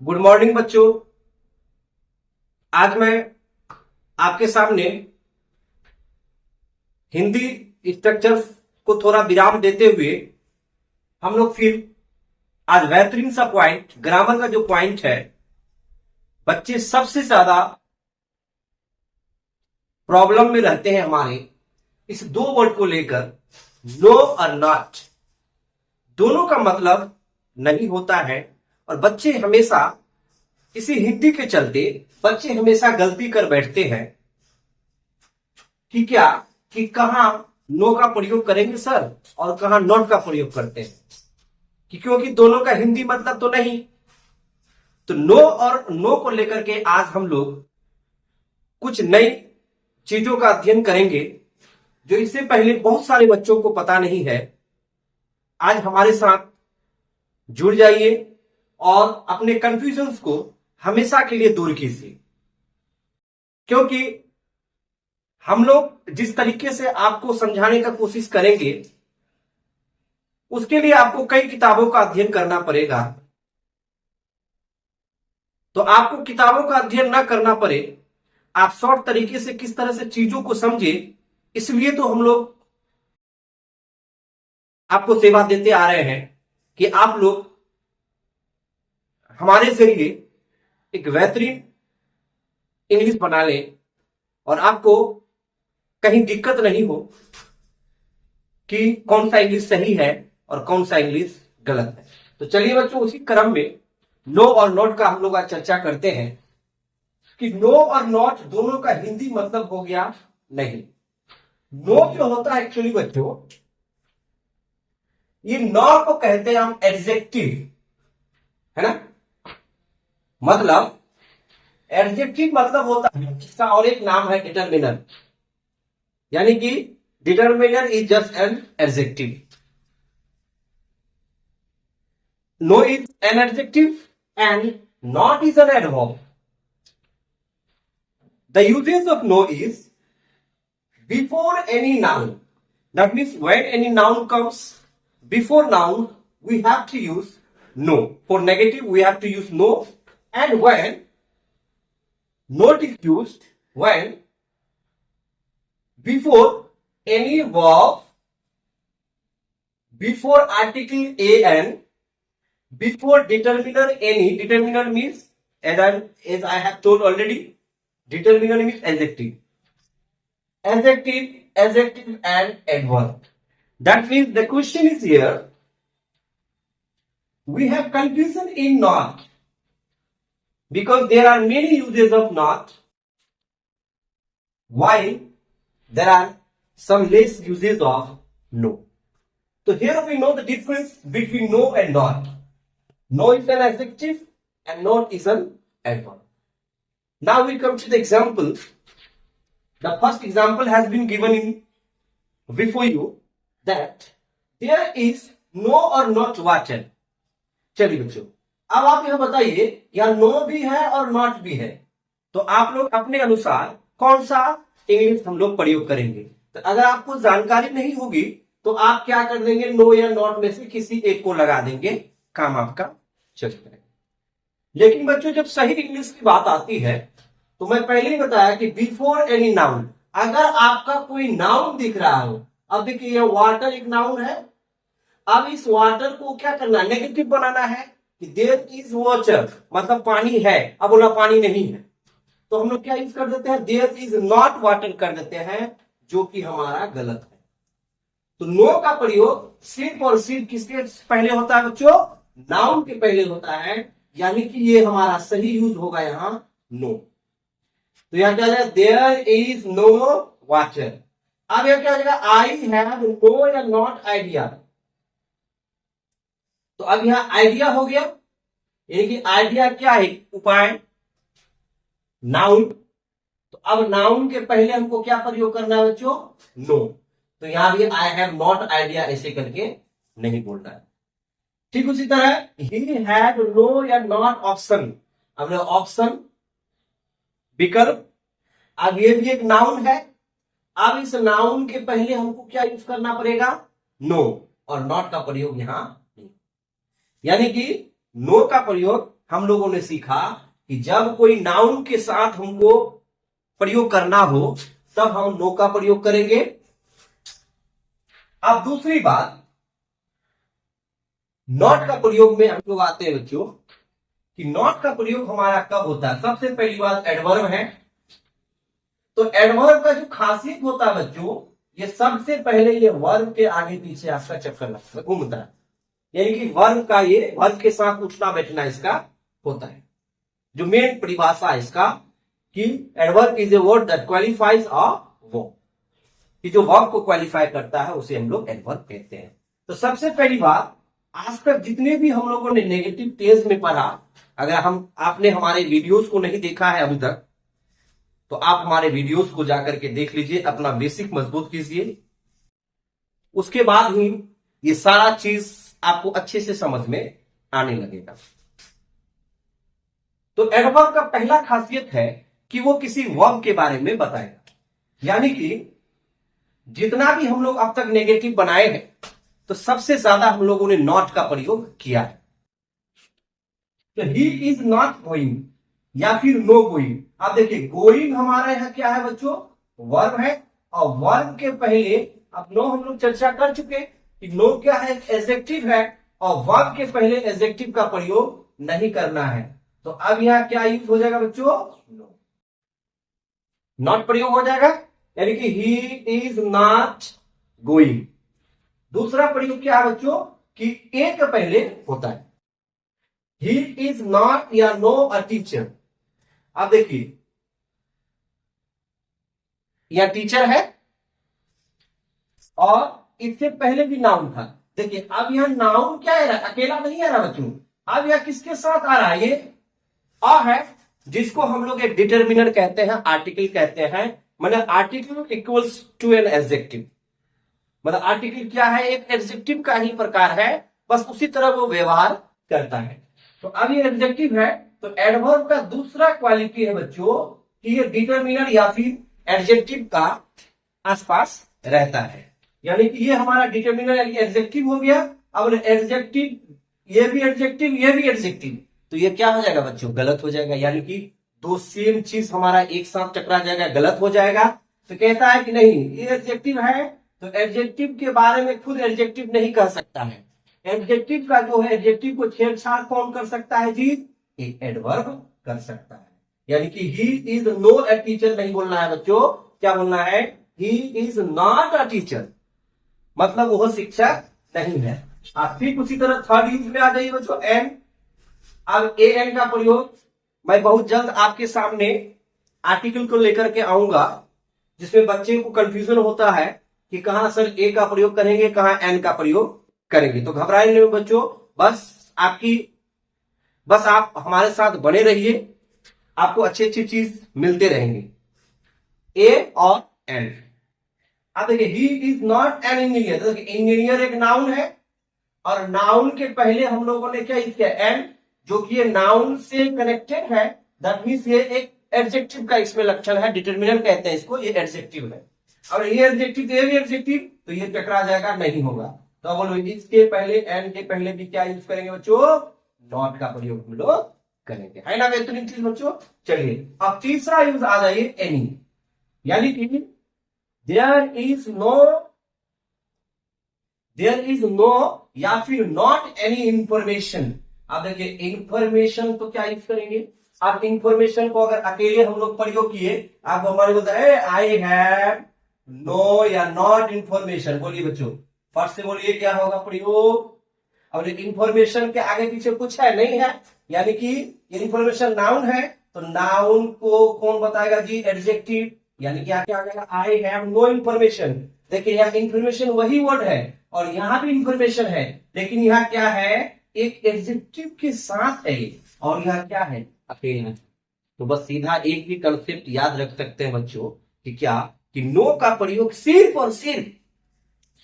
Good morning बच्चों। आज मैं आपके सामने हिंदी स्ट्रक्चर्स को थोड़ा विराम देते हुए हम लोग फिर आज बेहतरीन सा पॉइंट, ग्रामर का जो पॉइंट है, बच्चे सबसे ज्यादा प्रॉब्लम में रहते हैं हमारे इस दो वर्ड को लेकर, नो और नॉट। दोनों का मतलब नहीं होता है और बच्चे हमेशा इसी हिंदी के चलते बच्चे हमेशा गलती कर बैठते हैं कि कहां नो का प्रयोग करेंगे सर और कहां नॉट का प्रयोग करते हैं, क्योंकि दोनों का हिंदी मतलब तो नहीं। तो नो और नो को लेकर के आज हम लोग कुछ नई चीजों का अध्ययन करेंगे जो इससे पहले बहुत सारे बच्चों को पता नहीं है। आज हमारे साथ जुड़ जाइए और अपने कंफ्यूजन्स को हमेशा के लिए दूर कीजिए, क्योंकि हम लोग जिस तरीके से आपको समझाने का कोशिश करेंगे उसके लिए आपको कई किताबों का अध्ययन करना पड़ेगा। तो आपको किताबों का अध्ययन ना करना पड़े, आप शॉर्ट तरीके से किस तरह से चीजों को समझे, इसलिए तो हम लोग आपको सेवा देते आ रहे हैं कि आप लोग हमारे जरिए एक बेहतरीन इंग्लिश बना लें और आपको कहीं दिक्कत नहीं हो कि कौन सा इंग्लिश सही है और कौन सा इंग्लिश गलत है। तो चलिए बच्चों, उसी क्रम में नो और नॉट का हम लोग आज चर्चा करते हैं कि नो और नॉट दोनों का हिंदी मतलब हो गया नहीं। नो जो होता है एक्चुअली बच्चों, ये नो को कहते हैं हम एडजेक्टिव, है ना। मतलब एडजेक्टिव मतलब होता है, इसका और एक नाम है डिटर्मिनर, यानी कि determiner is just an adjective. No is an adjective and not is an adverb. The usage of no is before any noun. That means when any noun comes before noun, we have to use no. For negative, we have to use no. And when not is used, when before any verb, before article an, before determiner any. Determiner means, as I have told already, determiner means adjective. Adjective and adverb. That means the question is here, we have confusion in not because there are many uses of not, while there are some less uses of no. So here we know the difference between no and not. No is an adjective and not is an adverb. Now we come to the example. The first example has been given in before you, that there is no or not water. चलिए बच्चों, अब आप यह बताइए, यहाँ no भी है और नॉट भी है, तो आप लोग अपने अनुसार कौन सा इंग्लिश हम लोग प्रयोग करेंगे। तो अगर आपको जानकारी नहीं होगी तो आप क्या कर देंगे, नो या नॉट में से किसी एक को लगा देंगे, काम आपका चल जाएगा। लेकिन बच्चों, जब सही इंग्लिश की बात आती है तो मैं पहले ही बताया कि बिफोर एनी नाउन, अगर आपका कोई नाउन दिख रहा हो, अब देखिए ये वाटर एक नाउन है, अब इस वाटर को क्या करना है, नेगेटिव बनाना है कि देयर इज वाटर, मतलब पानी है, अब बोला पानी नहीं है, तो हम लोग क्या यूज कर देते हैं, देयर इज नॉट वाटर कर देते हैं, जो कि हमारा गलत है। तो नो का प्रयोग सिर्फ और सिर्फ किसके पहले होता है बच्चों, नाउन के पहले होता है, यानी कि ये हमारा सही यूज होगा यहां नो। तो यहां क्या आ जाएगा, देयर इज नो वाटर। अब यह क्या हो जाएगा, आई हैव नो या नॉट आइडिया। तो अब यहां आइडिया हो गया, यानी कि आइडिया क्या है, उपाय, नाउन। तो अब नाउन के पहले हमको क्या प्रयोग करना है बच्चों, नो। तो यहां भी आई हैव नॉट आइडिया ऐसे करके नहीं बोलना है। ठीक उसी तरह ही हैड नो या नॉट ऑप्शन, अब ऑप्शन विकल्प, अब ये भी एक नाउन है, अब इस नाउन के पहले हमको क्या यूज करना पड़ेगा, नो, और नॉट का प्रयोग यहां नहीं। यानी कि नो का प्रयोग हम लोगों ने सीखा कि जब कोई नाउन के साथ हमको प्रयोग करना हो तब हम नो का प्रयोग करेंगे। अब दूसरी बात, नॉट का प्रयोग में हम लोग आते हैं बच्चों कि नॉट का प्रयोग हमारा कब होता है। सबसे पहली बात एडवर्ब है। तो एडवर्ब का जो खासियत होता है बच्चों, ये सबसे पहले ये वर्ब के आगे पीछे आपका चक्कर लगता है, घूमता है, यानी कि वर्ब का ये वर्ब के साथ उठना बैठना इसका होता है। जो मेन परिभाषा है इसका कि adverb is a word that qualifies a verb, कि जो वर्ब को क्वालिफाई करता है उसे हम लोग एडवर्ब कहते हैं। तो सबसे पहली बात, आज तक जितने भी हम लोगों ने नेगेटिव टेंस में पढ़ा, अगर आपने हमारे वीडियोस को नहीं देखा है अभी तक, तो आप हमारे वीडियोस को जाकर के देख लीजिए, अपना बेसिक मजबूत कीजिए, उसके बाद ही ये सारा चीज आपको अच्छे से समझ में आने लगेगा। तो एडवर्ब का पहला खासियत है कि वो किसी वर्ब के बारे में बताएगा, यानी कि जितना भी हम लोग अब तक नेगेटिव बनाए हैं तो सबसे ज्यादा हम लोगों ने नॉट का प्रयोग किया है। तो ही इज नॉट गोइंग या फिर नो गोइंग। अब देखिए गोइंग हमारा यहां क्या है बच्चों, वर्ब है, और वर्ब के पहले अब नो हम लोग चर्चा कर चुके कि नो क्या है, एडजेक्टिव है, और वर्ब के पहले एडजेक्टिव का प्रयोग नहीं करना है। तो अब यहां क्या यूज हो जाएगा बच्चों, नो, नॉट प्रयोग हो जाएगा, यानी कि ही इज नॉट गोइंग। दूसरा प्रयोग क्या है बच्चों कि ए के पहले होता है, ही इज नॉट या नो अ टीचर। अब देखिए यह टीचर है और इससे पहले भी नाउन था। देखिए अब यहां नाउन क्या है, अकेला नहीं आ रहा बच्चों, अब यह किसके साथ आ रहा है, ये अ है, जिसको हम लोग एक डिटर्मिनर कहते हैं, आर्टिकल कहते हैं। मतलब article equals to an adjective, मतलब आर्टिकल क्या है, एक एडजेक्टिव का ही प्रकार है, बस उसी तरह वो व्यवहार करता है। तो अब ये एडजेक्टिव है, तो एडवर्ब का दूसरा क्वालिटी है बच्चों कि ये डिटर्मिनर या फिर एडजेक्टिव का आसपास रहता है, यानी कि ये हमारा डिटर्मिनर यानी एडजेक्टिव हो गया। अब एडजेक्टिव, ये भी एडजेक्टिव, ये भी एडजेक्टिव, तो ये क्या हो जाएगा बच्चों, गलत हो जाएगा, यानी कि दो सेम चीज हमारा एक साथ टकरा जाएगा, गलत हो जाएगा। तो कहता है कि नहीं ये एडजेक्टिव है, तो एडजेक्टिव के बारे में खुद एडजेक्टिव नहीं कह सकता है, एडजेक्टिव का जो है, एडजेक्टिव को छेड़छाड़ कौन कर सकता है जी, एक एडवर्ब कर सकता है। यानी कि he is no a teacher नहीं बोलना है बच्चों, क्या बोलना है, he is not a teacher, मतलब वह शिक्षक नहीं है। आप ठीक उसी तरह थर्ड यूज में आ जाइए बच्चों, एन। अब ए एन का प्रयोग मैं बहुत जल्द आपके सामने आर्टिकल को लेकर के आऊंगा, जिसमें बच्चे को कंफ्यूजन होता है कि कहां सर ए का प्रयोग करेंगे, कहां एन का प्रयोग करेंगे। तो घबराए नहीं बच्चों, बस आप हमारे साथ बने रहिए, आपको अच्छी अच्छी चीज मिलते रहेंगे, ए और एन। अब देखिए ही इज नॉट एन इंजीनियर, तो इंजीनियर एक नाउन है, और नाउन के पहले हम लोगों ने क्या यूज किया, एन, जो कि ये नाउन से कनेक्टेड है, दैट मींस ये एक एडजेक्टिव का इसमें लक्षण है, डिटर्मिनर कहते हैं इसको, ये एडजेक्टिव है। और ये एडजेक्टिव, ये भी एडजेक्टिव, तो ये टकरा जाएगा, नहीं होगा। तो बोलो इसके पहले, एन के पहले भी क्या यूज करेंगे बच्चों, नॉट का प्रयोग हम लोग करेंगे, है ना बेहतरीन चीज बच्चों। चलिए अब तीसरा यूज आ जाइए, एनी, यानी कि देयर इज नो या फिर नॉट एनी इंफॉर्मेशन। अब देखिए इंफॉर्मेशन तो क्या यूज करेंगे, आप इंफॉर्मेशन को अगर अकेले हम लोग प्रयोग किए, आप हमारे बोलते हैं आई हैव नो या नॉट इंफॉर्मेशन, बोलिए बच्चों, फर्स्ट से बोलिए क्या होगा प्रयोग। अब इंफॉर्मेशन के आगे पीछे कुछ है नहीं है, यानी कि इंफॉर्मेशन नाउन है, तो नाउन को कौन बताएगा जी, एडजेक्टिव, यानी कि क्या आ जाएगा, आई हैव नो इंफॉर्मेशन। देखिए यहाँ इंफॉर्मेशन वही वर्ड है, और यहाँ भी इंफॉर्मेशन है, लेकिन यहाँ क्या है, एक एडजेक्टिव के साथ है, और यहाँ क्या है, अकेला। तो बस सीधा एक भी कंसेप्ट याद रख सकते हैं बच्चों कि क्या, कि नो का प्रयोग सिर्फ और सिर्फ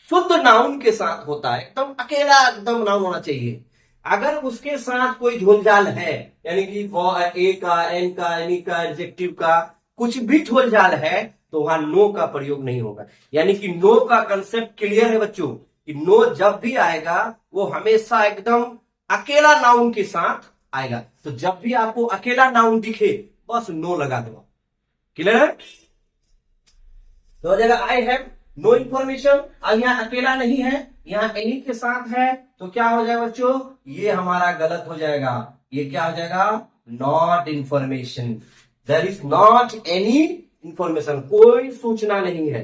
शुद्ध नाउन के साथ होता है, एकदम अकेला एकदम नाउन होना चाहिए। अगर उसके साथ कोई झोलझाल है, यानी कि ए का, एन का, एनी का, एडजेक्टिव का कुछ भी झोलझाल है, तो वहां नो का प्रयोग नहीं होगा। यानी कि नो का कंसेप्ट क्लियर है बच्चों, कि नो जब भी आएगा वो हमेशा एकदम अकेला नाउन के साथ आएगा। तो जब भी आपको अकेला नाउन दिखे बस नो लगा दो। क्लियर है? तो हो जाएगा आई हैव नो इंफॉर्मेशन। अब यहाँ अकेला नहीं है, यहाँ एनी के साथ है, तो क्या हो जाएगा बच्चों, ये हमारा गलत हो जाएगा। ये क्या हो जाएगा, not information. There is not any information, कोई सूचना नहीं है।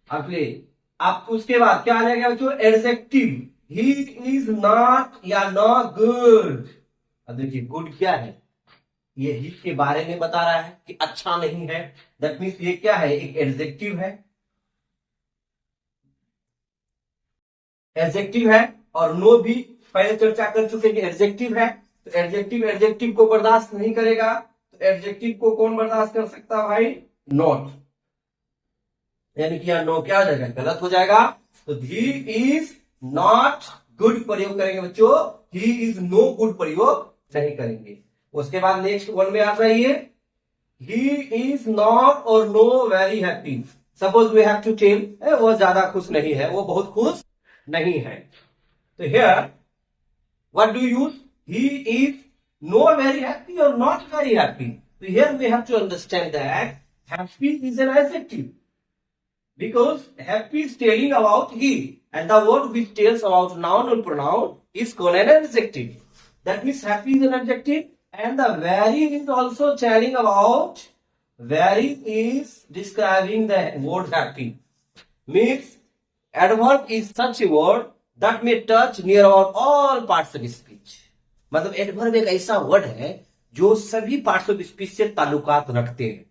अगले आपको उसके बाद क्या आ जाएगा बच्चों, एडजेक्टिव। ही इज नॉट या नॉट गुड। अब देखिए गुड क्या है, ये ही के बारे में बता रहा है कि अच्छा नहीं है। दैट मीन्स ये क्या है, एक एडजेक्टिव है। एडजेक्टिव है और नो भी पहले चर्चा कर चुके कि एडजेक्टिव है। तो एडजेक्टिव एडजेक्टिव को बर्दाश्त नहीं करेगा, तो एडजेक्टिव को कौन बर्दाश्त कर सकता है भाई, नॉट। यानी कि नो क्या हो जाएगा, गलत हो जाएगा। तो ही इज नॉट गुड प्रयोग करेंगे बच्चों, ही इज नो गुड प्रयोग नहीं करेंगे। उसके बाद नेक्स्ट वन में आता है ये, ही इज नॉट और no very happy. Suppose we have to tell, वो ज्यादा खुश नहीं है, वो बहुत खुश नहीं है। तो here what do use, he is no very happy और नॉट वेरी हैप्पी। तो here we have to understand that happy is an adjective because happy is telling about he, and the word which tells about noun or pronoun is called an adjective. That means happy is an adjective, and the very is also telling about, very is describing the word happy. Means adverb is such a word that may touch near about all parts of speech. मतलब adverb एक ऐसा word है जो सभी parts of speech से ताल्लुकात रखते हैं।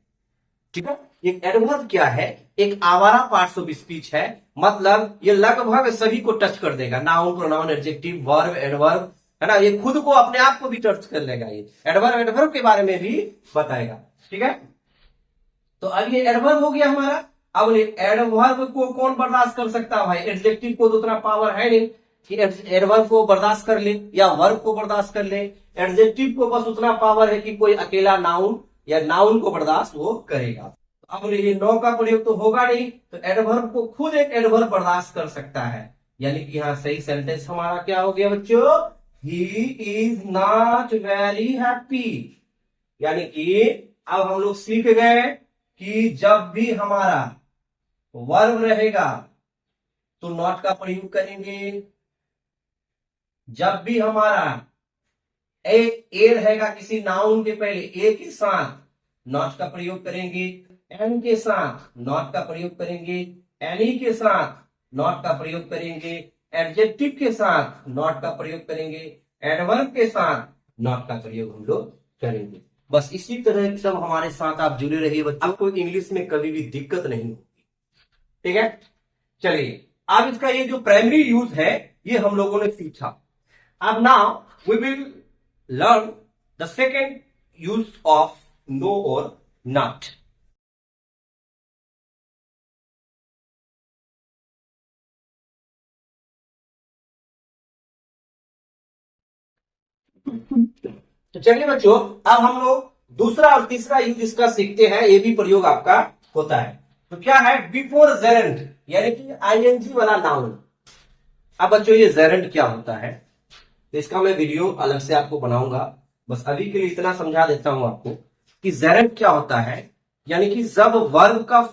ठीक है, एक एडवर्ब क्या है, एक आवारा पार्ट्स ऑफ स्पीच है, मतलब ये लगभग सभी को टच कर देगा। Noun, pronoun, adjective, verb, adverb, है ना, ये खुद को अपने आप को भी टच कर लेगा। ये एडवर्ब के बारे में भी बताएगा। ठीक है, तो अब ये एडवर्ब हो गया हमारा। अब एडवर्ब को कौन बर्दाश्त कर सकता है भाई, एडजेक्टिव को तो उतना पावर है नहीं कि एडवर्ब को बर्दाश्त कर ले या वर्ब को बर्दाश्त कर ले। एडजेक्टिव को बस उतना पावर है कि कोई अकेला नाउन या नाउन को बर्दाश्त वो करेगा। अब ये नो का प्रयोग तो होगा नहीं, तो एडवर्ब को खुद एक एडवर्ब बर्दाश्त कर सकता है। यानी कि यहाँ सही सेंटेंस हमारा क्या हो गया बच्चों, ही इज नॉट वेरी हैप्पी। यानी कि अब हम लोग सीख गए कि जब भी हमारा वर्ब रहेगा तो नॉट का प्रयोग करेंगे। जब भी हमारा ए रहेगा किसी नाउन के पहले, ए के साथ नॉट का प्रयोग करेंगे। एन के साथ नॉट का प्रयोग करेंगे। एनी के साथ नॉट का प्रयोग करेंगे। एडजेक्टिव के साथ नॉट का प्रयोग करेंगे। एडवर्ब के साथ नॉट का प्रयोग हम लोग करेंगे। बस इसी तरह सब हमारे साथ आप जुड़े रहिए, आपको इंग्लिश में कभी भी दिक्कत नहीं होगी। ठीक है, चलिए अब इसका ये जो प्राइमरी यूज है ये हम लोगों ने सीखा। अब now we will learn the second use of no और नॉट। तो चलिए बच्चों, अब हम लोग दूसरा और तीसरा यूज इसका सीखते हैं। ये भी प्रयोग आपका होता है। तो क्या है, बिफोर जेरेंट, यानी कि आईएनजी वाला नाउन। अब बच्चों ये जेरेंट क्या होता है, तो इसका मैं वीडियो अलग से आपको बनाऊंगा। बस अभी के लिए इतना समझा देता हूं आपको कि जेरेंट क्या होता है। यानी कि जब वर्ब का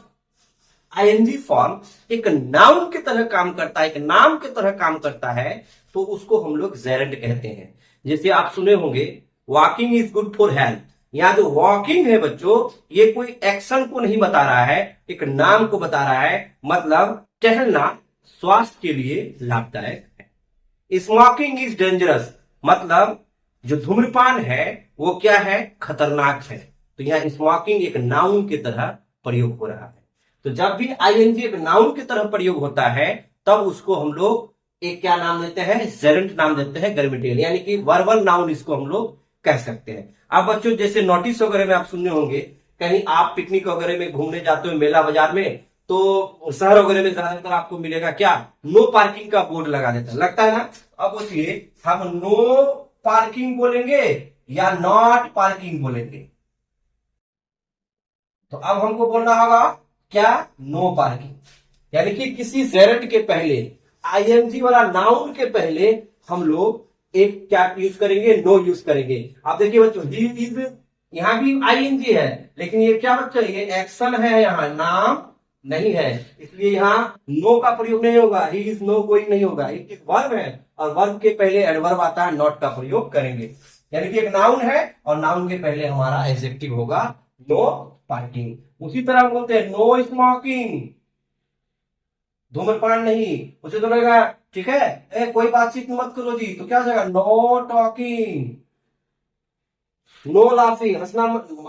आईएनजी फॉर्म एक नाउन की तरह काम करता है, एक नाम की तरह काम करता है, तो उसको हम लोग जेरेंट कहते हैं। जैसे आप सुने होंगे walking is good for health. यहाँ जो वॉकिंग है बच्चों, ये कोई एक्शन को नहीं बता रहा है, एक नाम को बता रहा है। मतलब टहलना स्वास्थ्य के लिए लाभदायक है। स्मोकिंग इज डेंजरस, मतलब जो धूम्रपान है वो क्या है, खतरनाक है। तो यहाँ स्मोकिंग एक नाउन की तरह प्रयोग हो रहा है। तो जब भी आईएनजी एक नाउन की तरह प्रयोग होता है तब उसको हम लोग एक क्या नाम देते हैं, जेरेंट नाम देते हैं, ग्रामेटिकल, यानी कि वर्बल नाउन इसको हम लोग कह सकते हैं। अब बच्चों जैसे नोटिस वगैरह में आप सुनने होंगे, कहीं आप पिकनिक वगैरह में घूमने जाते हो मेला बाजार में, तो शहर वगैरह में ज्यादातर आपको मिलेगा क्या, नो पार्किंग का बोर्ड लगा देता है, लगता है ना। अब सोचिए हम नो पार्किंग बोलेंगे या नॉट पार्किंग बोलेंगे। तो अब हमको बोलना होगा क्या, नो पार्किंग। यानी कि किसी जेरेंट के पहले, आईएनजी वाला नाउन के पहले हम लोग एक क्या यूज करेंगे, नो यूज करेंगे। आप देखिए बच्चों, ही इज, यहाँ भी आईएनजी है, लेकिन ये क्या बच्चों, ये एक्शन है, यहाँ नाम नहीं है, इसलिए यहाँ नो का प्रयोग नहीं होगा। ही इज नो गोइंग नहीं होगा, एक वर्ब है और वर्ब के पहले एडवर्ब आता है, नॉट का प्रयोग करेंगे। यानी कि एक नाउन है और नाउन के पहले हमारा एडजेक्टिव होगा नो पार्किंग। उसी तरह हम बोलते हैं नो स्मोकिंग, धूम्रपान नहीं, उसे तो लगेगा ठीक है, कोई बातचीत मत करो जी, तो क्या हो जाएगा, नो टॉकिंग। नो लाफिंग, हंसना,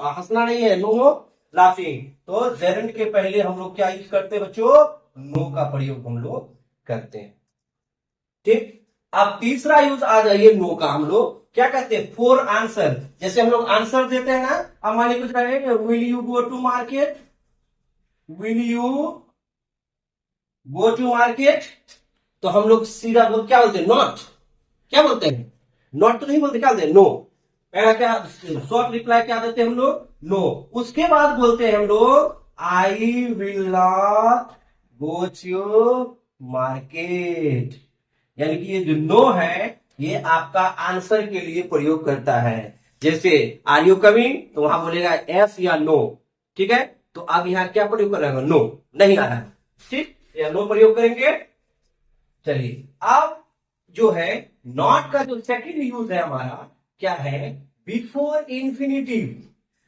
हंसना नहीं है, नो लाफिंग। तो जेरेंट के पहले हम लोग क्या यूज करते हैं बच्चों, नो का प्रयोग हम लोग करते हैं। ठीक, अब तीसरा यूज आ जाइए नो का, हम लोग क्या कहते हैं, फॉर आंसर। जैसे हम लोग आंसर देते हैं ना, अब मान लीजिए कुछ कहेंगे, will you go to market, will you go to market, तो हम लोग सीधा बोल क्या बोलते हैं, नॉट। क्या बोलते हैं, नॉट तो नहीं बोलते, क्या बोलते हैं, नो। पहला क्या शॉर्ट रिप्लाई क्या देते हैं हम लोग, नो। उसके बाद बोलते हैं हम लोग, I will not go to market. यानी कि ये जो नो है, ये आपका आंसर के लिए प्रयोग करता है। जैसे आर यू कमिंग, तो वहां बोलेगा यस या नो, ठीक है। तो अब यहाँ क्या प्रयोग कर रहे हैं, नो, नहीं आ रहा है, ठीक, या नो प्रयोग करेंगे। चलिए, अब जो है नॉट का जो सेकंड यूज है हमारा, क्या है, बिफोर इंफिनिटिव।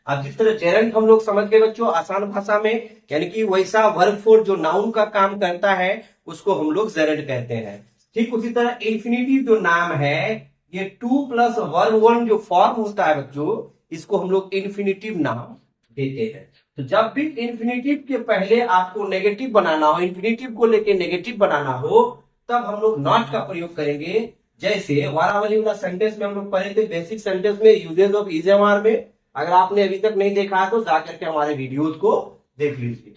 अब जिस तरह जेरेंट हम लोग समझ गए बच्चों आसान भाषा में, यानी कि वैसा वर्ब फोर जो नाउन का काम करता है उसको हम लोग जेरेंट कहते हैं। ठीक उसी तरह इंफिनिटिव जो नाम है, ये 2 प्लस वर्ब 1 जो फॉर्म होता है बच्चों, इसको हम लोग इंफिनिटिव नाम देते हैं। तो जब भी इंफिनिटिव के पहले आपको नेगेटिव बनाना हो, इंफिनिटिव को लेके नेगेटिव बनाना हो, तब हम लोग नॉट का प्रयोग करेंगे। जैसे वारावली वाला सेंटेंस में हम लोग पढ़े थे, बेसिक सेंटेंस में usages of is am are में। अगर आपने अभी तक नहीं देखा है तो जाकर के हमारे वीडियोज को देख लीजिए।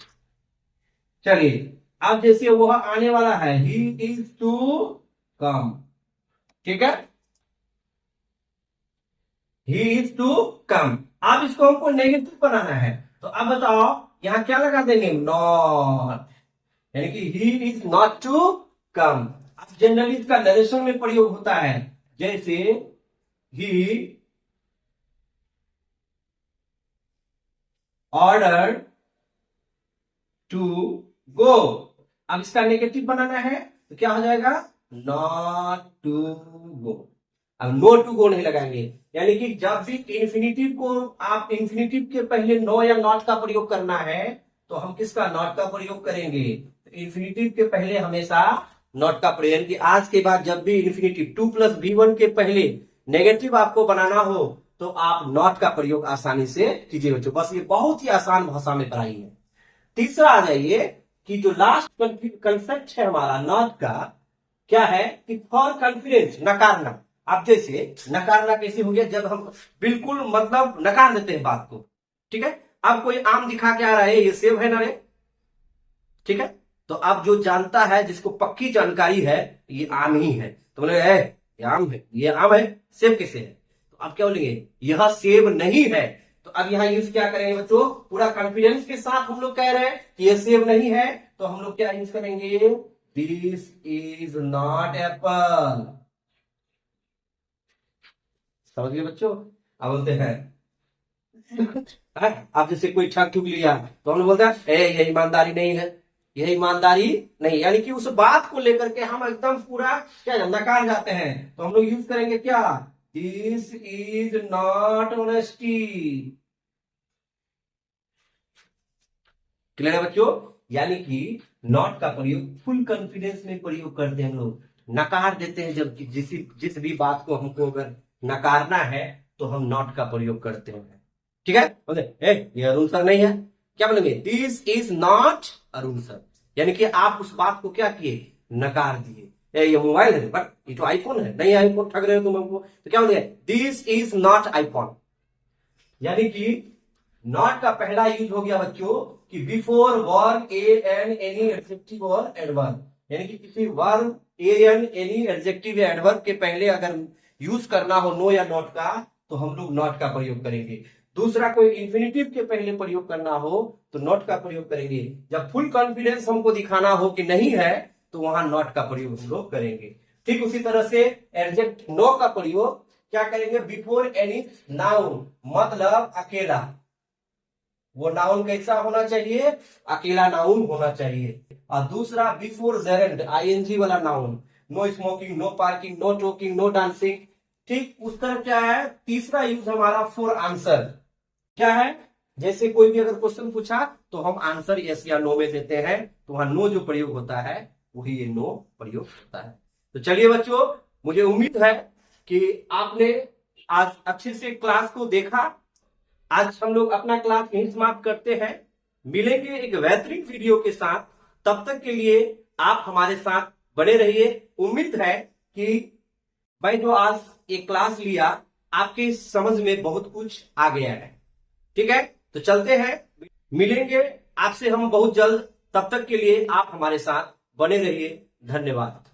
चलिए, अब जैसे वह आने वाला है, ही इज टू कम, ठीक है, ही इज टू कम। अब इसको हमको नेगेटिव बनाना है, तो अब बताओ यहां क्या लगा देंगे, नॉट, यानी कि he is not to come. अब जनरली इसका नरेशन में प्रयोग होता है, जैसे ही ऑर्डर टू गो। अब इसका नेगेटिव बनाना है तो क्या हो जाएगा, नॉट टू गो। अब नो टू गो नहीं लगाएंगे, यानी कि जब भी इंफिनिटिव को आप इंफिनिटिव के पहले नो या नॉट का प्रयोग करना है, तो हम किसका, नॉट का प्रयोग करेंगे। इंफिनिटिव के पहले हमेशा नॉट का प्रयोग, कि आज के बाद जब भी इंफिनिटिव 2 प्लस V1 के पहले नेगेटिव आपको बनाना हो, तो आप नॉट का प्रयोग आसानी से कीजिए बच्चों। बस ये बहुत ही आसान भाषा में पढ़ाई है। तीसरा आ जाइए कि जो लास्ट कंसेप्ट है हमारा नॉट का, क्या है कि फॉर कॉन्फिडेंस, नकारना। अब जैसे नकारना कैसे हो गया, जब हम बिल्कुल मतलब नकार देते हैं बात को, ठीक है। अब कोई आम दिखा के आ रहा है, ये सेब है ना रे, ठीक है, तो अब जो जानता है, जिसको पक्की जानकारी है ये आम ही है, तो बोले ये आम है, ये आम है, सेब कैसे है, तो अब क्या बोलेंगे, यह सेब नहीं है। तो अब यहाँ यूज क्या करेंगे बच्चों, पूरा कॉन्फिडेंस के साथ हम लोग कह रहे हैं कि यह सेब नहीं है, तो हम लोग क्या यूज करेंगे, दिस इज नॉट एप्पल। समझ गए बच्चों। अब बोलते हैं आप जैसे कोई ठग ठुक लिया, तो हम लोग बोलते हैं ये ईमानदारी नहीं है, यह ईमानदारी नहीं, यानी कि उस बात को लेकर के हम एकदम पूरा क्या नकार जाते हैं, तो हम लोग यूज करेंगे क्या, this is not honesty. Clear है बच्चों। यानी कि नॉट का प्रयोग फुल कॉन्फिडेंस में प्रयोग करते हैं हम लोग, नकार देते हैं जब जिस भी बात को हमको अगर नकारना है तो हम नॉट का प्रयोग करते हैं, ठीक है। बोले ये अरुण सर नहीं है, क्या बोलेंगे, this is not Arun sir, यानी कि आप उस बात को क्या किए, नकार दिए। ये मोबाइल है, बट ये तो आईफोन है, नहीं आईफोन, ठग रहे हो तुम हमको, तो क्या बोलेंगे, दिस इज नॉट आईफोन। यानी कि नॉट का पहला यूज हो गया बच्चों कि before verb A an any adjective और एडवर्ब, यानी कि किसी verb A an any adjective या एडवर्ब के पहले अगर यूज करना हो नो या नॉट का, तो हम लोग नॉट का प्रयोग करेंगे। दूसरा, कोई इंफिनिटिव के पहले प्रयोग करना हो तो नॉट का प्रयोग करेंगे। जब फुल कॉन्फिडेंस हमको दिखाना हो कि नहीं है, तो वहां नॉट का प्रयोग हम लोग करेंगे। ठीक उसी तरह से एडजेक्ट नो का प्रयोग क्या करेंगे, बिफोर एनी नाउन, मतलब अकेला। वो नाउन कैसा होना चाहिए, अकेला नाउन होना चाहिए। और दूसरा बिफोर जेरेंड, आईएनजी N noun, no smoking, no parking, no talking, no dancing. ठीक उस तरह क्या है, तीसरा यूज हमारा फॉर आंसर क्या है, जैसे कोई भी अगर क्वेश्चन पूछा तो हम आंसर यस या नो में देते हैं, तो वहां नो जो प्रयोग होता है वही ये नो प्रयोग होता है। तो चलिए बच्चों, मुझे उम्मीद है कि आपने आज अच्छे से क्लास को देखा। आज हम लोग अपना क्लास यहीं समाप्त करते हैं, मिलेंगे एक बेहतरीन वीडियो के साथ। तब तक के लिए आप हमारे साथ बने रहिए। उम्मीद है कि भाई जो आज एक क्लास लिया आपके समझ में बहुत कुछ आ गया है। ठीक है, तो चलते हैं, मिलेंगे आपसे हम बहुत जल्द। तब तक के लिए आप हमारे साथ बने रहिए। धन्यवाद।